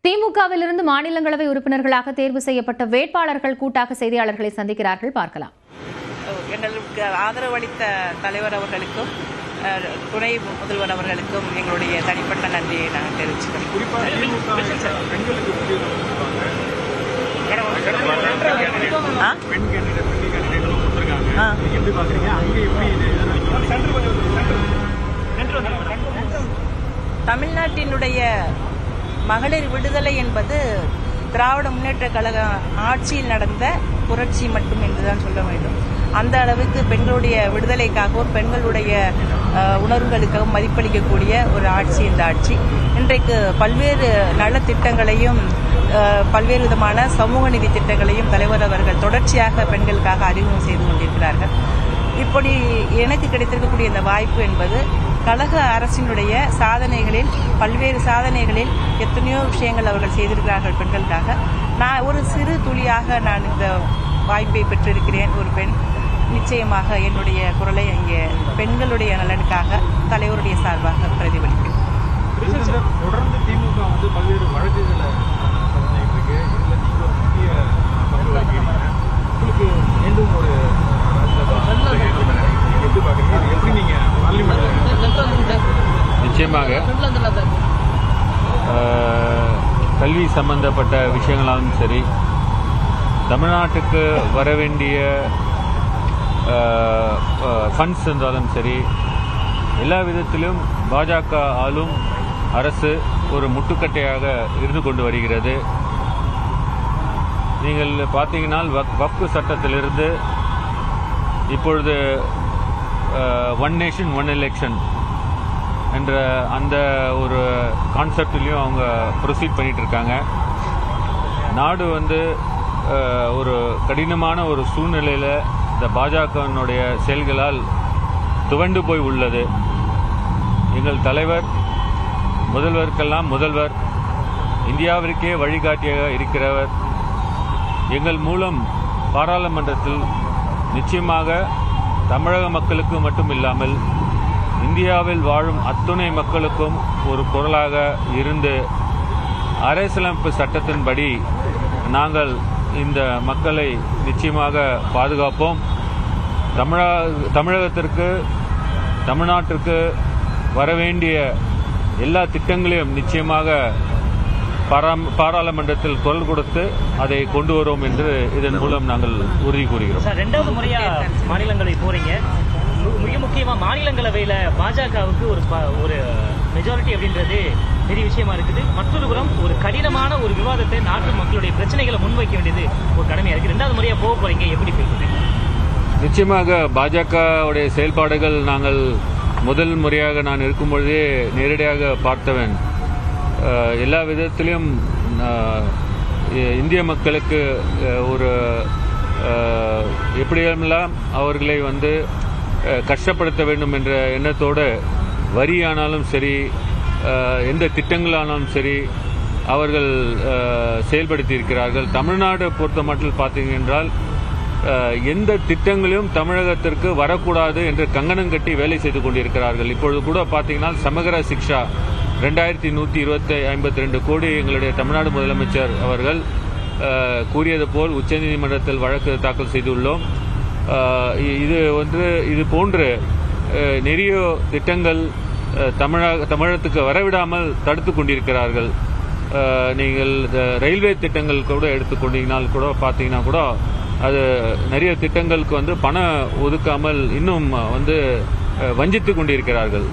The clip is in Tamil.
திமுகவிலிருந்து மாநிலங்களவை உறுப்பினர்களாக தேர்வு செய்யப்பட்ட வேட்பாளர்கள் கூட்டாக செய்தியாளர்களை சந்திக்கிறார்கள். பார்க்கலாம். எங்களுக்கு ஆதரவு அளித்த தலைவர் அவர்களுக்கும் துணை முதல்வர் அவர்களுக்கும் எங்களுடைய தனிப்பட்ட நன்றியை நாங்கள் தெரிவிச்சுக்கிறோம். தமிழ்நாட்டினுடைய மகளிர் விடுதலை என்பது திராவிட முன்னேற்ற கழக ஆட்சியில் நடந்த புரட்சி மட்டும் என்றுதான் சொல்ல வேண்டும். அந்த அளவுக்கு பெண்களுடைய விடுதலைக்காகவும் பெண்களுடைய உணர்வுகளுக்காகவும் மதிப்பளிக்கக்கூடிய ஒரு ஆட்சி இந்த ஆட்சி. இன்றைக்கு பல்வேறு நலத்திட்டங்களையும் பல்வேறு விதமான சமூக நீதி திட்டங்களையும் தலைவர் அவர்கள் தொடர்ச்சியாக பெண்களுக்காக அறிமுகம் செய்து கொண்டிருக்கிறார்கள். இப்படி எனக்கு கிடைத்திருக்கக்கூடிய இந்த வாய்ப்பு என்பது கழக அரசினுடைய சாதனைகளில் பல்வேறு சாதனைகளில் எத்தனையோ விஷயங்கள் அவர்கள் செய்திருக்கிறார்கள் பெண்களுக்காக. நான் ஒரு சிறு துளியாக நான் இந்த வாய்ப்பை பெற்றிருக்கிறேன். ஒரு பெண் நிச்சயமாக என்னுடைய குரலை இங்கே பெண்களுடைய நலனுக்காக தலைவருடைய சார்பாக பிரதிபலிப்பேன். தொடர்ந்து திமுக பல்வேறு வழக்குகளை உங்களுக்கு மீண்டும் ஒரு நிச்சயமாக கல்வி சம்பந்தப்பட்ட விஷயங்களாலும் சரி, தமிழ்நாட்டுக்கு வர வேண்டிய ஃபண்ட்ஸ் என்றாலும் சரி, எல்லா விதத்திலும் பாஜக ஆளும் அரசு ஒரு முட்டுக்கட்டையாக இருந்து கொண்டு வருகிறது. நீங்கள் பார்த்தீங்கன்னா வக்ஃப் சட்டத்திலிருந்து இப்பொழுது ஒன் நேஷன் ஒன் எலெக்ஷன் என்ற அந்த ஒரு கான்செப்ட்லேயும் அவங்க ப்ரொசீட் பண்ணிட்டு இருக்காங்க. நாடு ஒரு கடினமான ஒரு சூழ்நிலையில் இந்த பாஜகவினுடைய செயல்களால் துவண்டு போய் உள்ளது. எங்கள் தலைவர் முதல்வருக்கெல்லாம் முதல்வர், இந்தியாவிற்கே வழிகாட்டியாக இருக்கிறவர். எங்கள் மூலம் பாராளுமன்றத்தில் நிச்சயமாக தமிழக மக்களுக்கு மட்டும் இல்லாமல் இந்தியாவில் வாழும் அத்துணை மக்களுக்கும் ஒரு குரலாக இருந்து அரசியலமைப்பு சட்டத்தின்படி நாங்கள் இந்த மக்களை நிச்சயமாக பாதுகாப்போம். தமிழகத்திற்கு தமிழ்நாட்டிற்கு வரவேண்டிய எல்லா திட்டங்களையும் நிச்சயமாக பாராளுமன்றத்தில் குரல் கொடுத்து அதை கொண்டு வரோம் என்று இதன் மூலம் நாங்கள் உறுதி கூறுகிறோம். ரெண்டாவது முறையா மாநிலங்களவை போறீங்க. மிக முக்கியமா மாநிலங்களவையில பாஜகவுக்கு ஒரு மெஜாரிட்டி அப்படின்றது பெரிய விஷயமா இருக்குது. மற்றொரு புறம் ஒரு கடினமான ஒரு விவாதத்தை நாட்டு மக்களுடைய பிரச்சனைகளை முன்வைக்க வேண்டியது ஒரு கடமையா இருக்கு. ரெண்டாவது முறையா போக போறீங்க, எப்படி போயிட்டு? நிச்சயமாக பாஜகவுடைய செயல்பாடுகள் நாங்கள் முதல் முறையாக நான் இருக்கும் பொழுதே நேரடியாக பார்த்தவன். எல்லா விதத்திலும் இந்திய மக்களுக்கு ஒரு எப்படியெல்லாம் அவர்களை கஷ்டப்படுத்த வேண்டும் என்ற எண்ணத்தோடு வரியானாலும் சரி, எந்த திட்டங்களானாலும் சரி அவர்கள் செயல்படுத்தி இருக்கிறார்கள். தமிழ்நாடு பொறுத்த மட்டும் பார்த்தீங்க என்றால் எந்த திட்டங்களையும் தமிழகத்திற்கு வரக்கூடாது என்று கங்கணம் கட்டி வேலை செய்து கொண்டிருக்கிறார்கள். இப்பொழுது கூட பார்த்தீங்கன்னா சமகர சிக்ஷா 2152 கோடி எங்களுடைய தமிழ்நாடு முதலமைச்சர் அவர்கள் கூறியது போல் உச்சநீதிமன்றத்தில் வழக்கு தாக்கல் செய்துள்ளோம். இது போன்று நிறைய திட்டங்கள் தமிழகத்துக்கு வரவிடாமல் தடுத்து கொண்டிருக்கிறார்கள். நீங்கள் ரயில்வே திட்டங்கள் கூட எடுத்துக்கொண்டீங்கனால் கூட பார்த்தீங்கன்னா கூட அது நிறைய திட்டங்களுக்கு பணம் ஒதுக்காமல் இன்னும் வஞ்சித்து கொண்டிருக்கிறார்கள்.